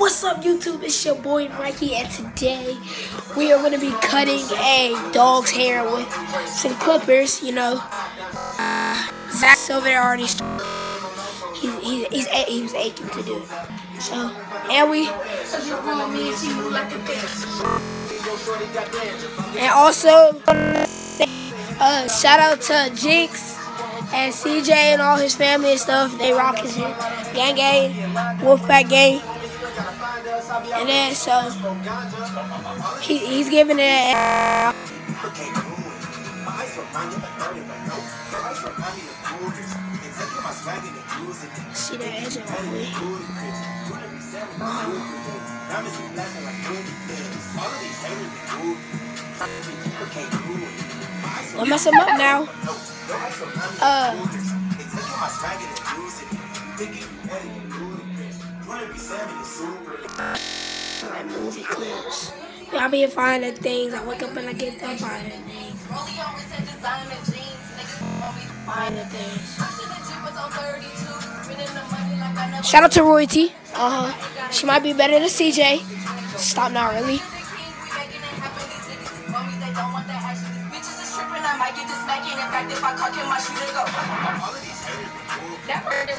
What's up, YouTube? It's your boy Mikey, and today we are going to be cutting a dog's hair with some clippers. You know, Zach's over there already started. He was aching to do it. So, and also shout out to Jinx and CJ and all his family and stuff. They rock his hair. Gang, Wolfpack gang. And then so he's giving it see that edge on me. Don't mess him up now. My movie clips. Y'all be finding things. I wake up and I get them finding things. Finding things. Shout out to Roy T. She might be better than CJ. Stop now, really.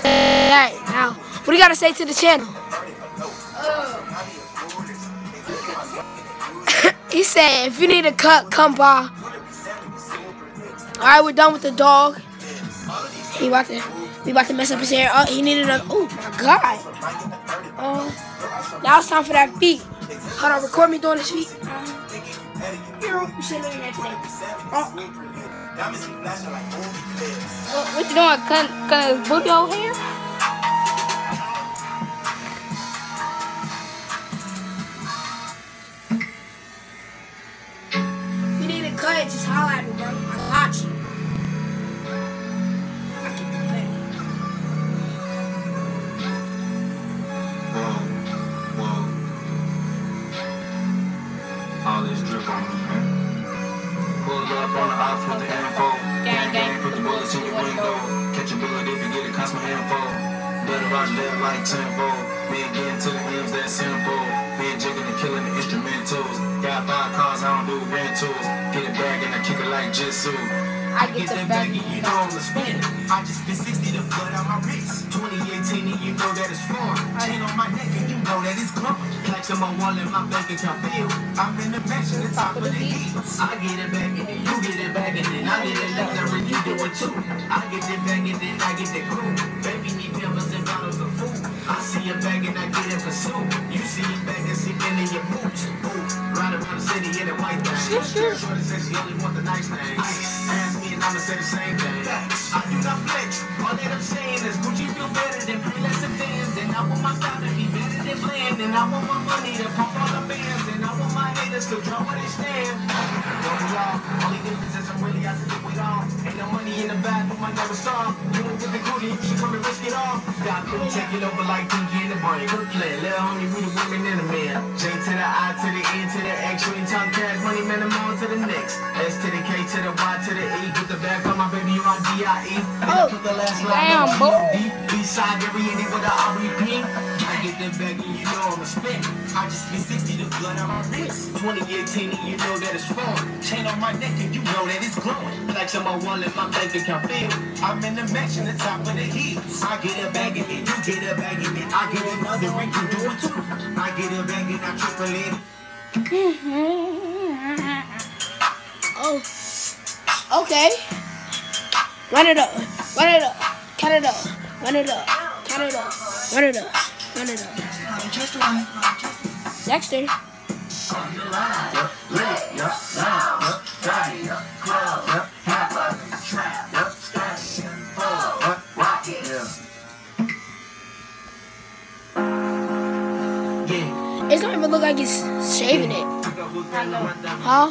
Alright, now, what do you gotta say to the channel? He said, if you need a cut, come by. Alright, we're done with the dog. We about to mess up his hair. Oh, he needed another. Oh my god. Now it's time for that feet. Hold on, record me doing his feet. You should learn that today. What you doing? Cutting his booty hole hair? Cut, just holler at me, bro. I got you. I can do better. Whoa. All this drip on me, man. Pull up on the ops with the info. Gang, put the bullets in your window. Catch a bullet if you get it, cost my info. Better rock left like tenfold. Me and getting to the M's, that's simple. Me and jigging and killing the instrumentals. Got 5 cars, I don't do rentals. Get it back and I kick it like Jitsu. I get the bag and you know I'm a spin. I just spent 60 to blood on my wrist. 2018 and you know that it's fun. Chain on my neck and you know that it's glowing. Like some on wallet, my bank account filled. I'm in the mansion, the top of the hills. I get it back and then you get it back and then I get it left there and you do it too. I get it back and then I get the crew. Baby need pills and bottles of food. I see it back and I get it for soup. You see it back and see it in your boots. Ride around the city in a white thing. Sure. Shorty says she only want the nice things. Ask me and I'ma say the same thing. I do not flex. All that I'm saying is Gucci feel better than Payless and Vans. And I want my style to be better than bland. And I want my money to pump all the bands. And I want my haters to draw where they stand. Only difference is I'm really out to do it all. Ain't no money in the bag, but my never stop. You don't get the goodie, you come and risk it all. God couldn't take it over like Pinky in the brain. Good play, little homie, we the women in the man. J to the I to the N to the X, you ain't talk cash money, man, I'm on to the next. S to the K to the Y to the E. Put the bag on my baby, you on D.I.E. Put the last line on G.O.D. B-side every ending with a R.E.P. I get the bag and you know I'm a spin. I just spent 60 to blood on my wrist. 2018 and you know that it's fun. Chain on my neck and you know that it's glowing. Like some on wallet, my bank account filled. I'm in the mansion, the top of the hills. I get a bag and then you get a bag and then I get another and you do it too. I get a bag and I triple it. Oh, okay. Run it up, count it up, run it up, count it up, run it up. Dexter. It's don't even look like he's shaving it. Huh?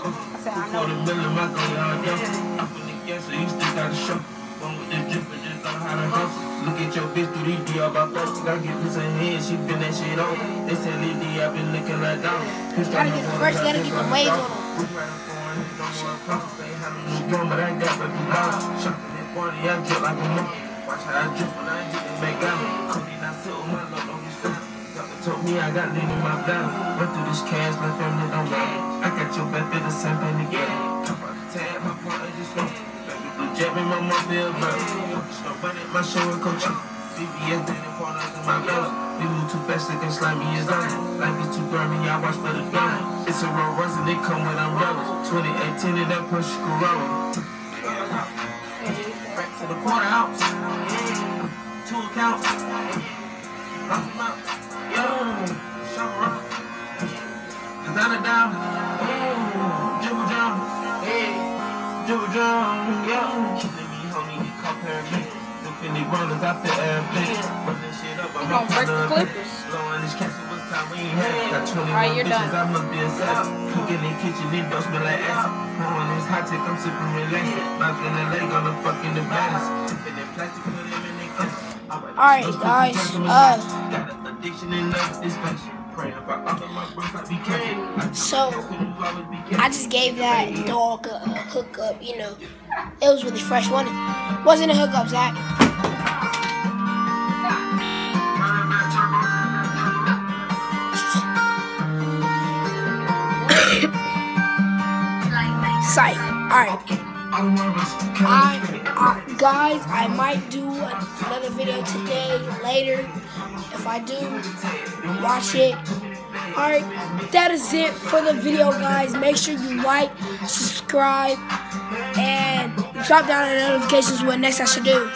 Look at your bitch through these D.R. by first. Gotta get this in hand, she been that shit on. They said Liddy, I been looking like down. Gotta get the first, gotta get the waves on them. But I got the $2. Shopping that party, I drip like a monkey. Watch how I drip when I get it back out. Cookie, not so, my love, don't be stopped. Told me I got lean in my blood. Went through this cash, my family don't know. I got your back, feel the same thing together. Talk about the tag, my point, I just want. Blue jet, me, my mom feel bro. Nobody at my show and coach. BBS, then the corners in my nose. We move too fast, they can slide me as on. Life is too grimy, y'all watch for the gun. It's a roll runs and they come with umbrellas. 2018 in that push Corolla. Back to the quarter house. 2 accounts. Lock them up. Yo, show them up. Designer down. Dribble down. Dribble down. Yo, killing me, homie, he comparing me. Looking at runners, I feel airplane. Running shit up, I'm gonna break the clippers. Blowing this castle, what's time we ain't had. Got 21 Alright, you're bitches, done. I must be a savage. Cooking in the kitchen, they don't smell like acid. Pouring this hot take, I'm sipping relaxing. Knocking the leg on the fucking the baddest. Tipping that plastic, put them in the cup. Alright, guys. So I just gave that dog a hookup, you know. It was really fresh, wasn't a hookup, Zach. Sight. Alright. Guys, I might do another video today, later. If I do, watch it. Alright, that is it for the video, guys. Make sure you like, subscribe, and drop down the notifications what next I should do.